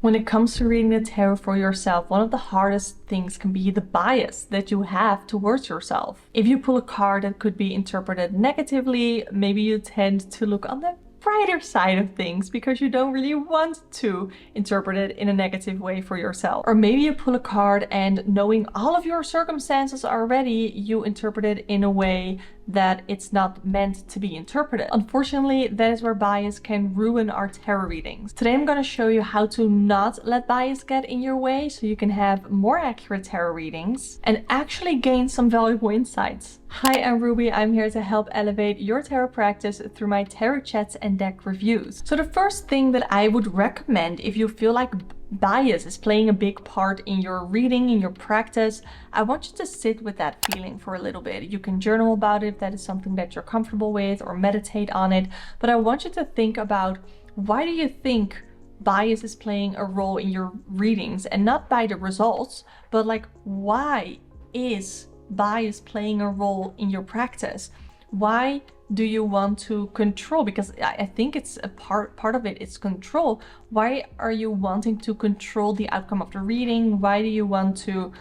When it comes to reading the tarot for yourself, one of the hardest things can be the bias that you have towards yourself. If you pull a card that could be interpreted negatively, maybe you tend to look on the brighter side of things because you don't really want to interpret it in a negative way for yourself. Or maybe you pull a card and knowing all of your circumstances already, you interpret it in a way that it's not meant to be interpreted. Unfortunately, that is where bias can ruin our tarot readings. Today I'm going to show you how to not let bias get in your way so you can have more accurate tarot readings and actually gain some valuable insights. Hi, I'm Ruby. I'm here to help elevate your tarot practice through my tarot chats and deck reviews. So the first thing that I would recommend if you feel like bias is playing a big part in your reading, in your practice, I want you to sit with that feeling for a little bit. You can journal about it if that is something that you're comfortable with, or meditate on it. But I want you to think about, why do you think bias is playing a role in your readings? And not by the results, but like, why is bias playing a role in your practice? Why do you want to control? Because I think it's a part of it, it's control. Why are you wanting to control the outcome of the reading? Why do you want to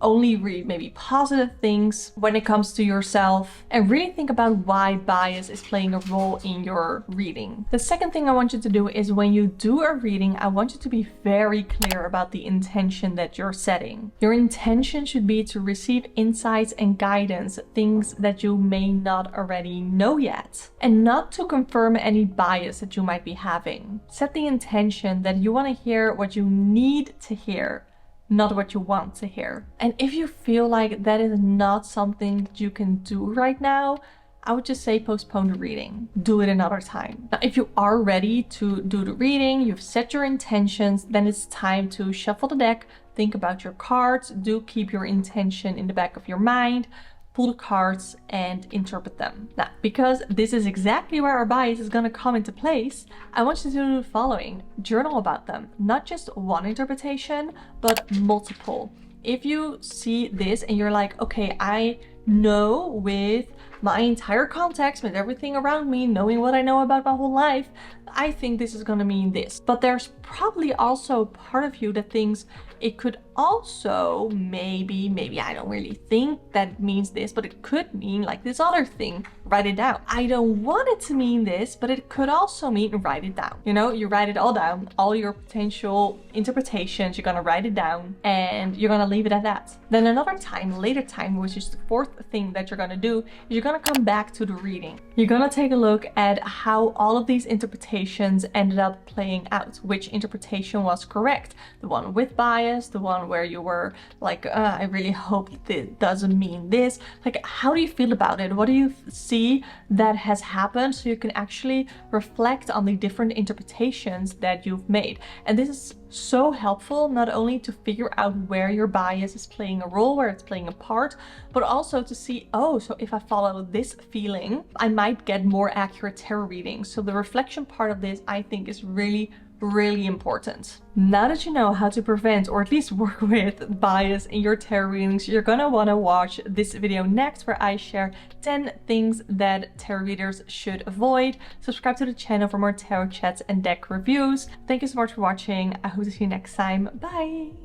only read maybe positive things when it comes to yourself? And really think about why bias is playing a role in your reading. The second thing I want you to do is, when you do a reading, I want you to be very clear about the intention that you're setting. Your intention should be to receive insights and guidance, things that you may not already know yet, and not to confirm any bias that you might be having. Set the intention that you want to hear what you need to hear, not what you want to hear. And if you feel like that is not something that you can do right now, I would just say postpone the reading. Do it another time. Now, if you are ready to do the reading, you've set your intentions, then it's time to shuffle the deck, think about your cards, do keep your intention in the back of your mind, pull the cards and interpret them. Now, because this is exactly where our bias is going to come into place, I want you to do the following. Journal about them. Not just one interpretation, but multiple. If you see this and you're like, okay, I know with my entire context, with everything around me, knowing what I know about my whole life, I think this is going to mean this. But there's probably also part of you that thinks it could also maybe I don't really think that means this, but it could mean like this other thing. Write it down. I don't want it to mean this, but it could also mean, write it down. You know, you write it all down, all your potential interpretations, you're gonna write it down and you're gonna leave it at that. Then another time, later time, which is the fourth thing that you're gonna do, is you're gonna come back to the reading. You're gonna take a look at how all of these interpretations ended up playing out. Which interpretation was correct? The one with bias, the one where you were like, I really hope it doesn't mean this. Like, how do you feel about it? What do you see that has happened, so you can actually reflect on the different interpretations that you've made? And this is so helpful, not only to figure out where your bias is playing a role, where it's playing a part, but also to see, oh, so if I follow this feeling, I might get more accurate tarot readings. So the reflection part of this, I think, is really important. Now that you know how to prevent, or at least work with, bias in your tarot readings, you're gonna want to watch this video next, where I share 10 things that tarot readers should avoid. Subscribe to the channel for more tarot chats and deck reviews. Thank you so much for watching. I hope to see you next time. Bye!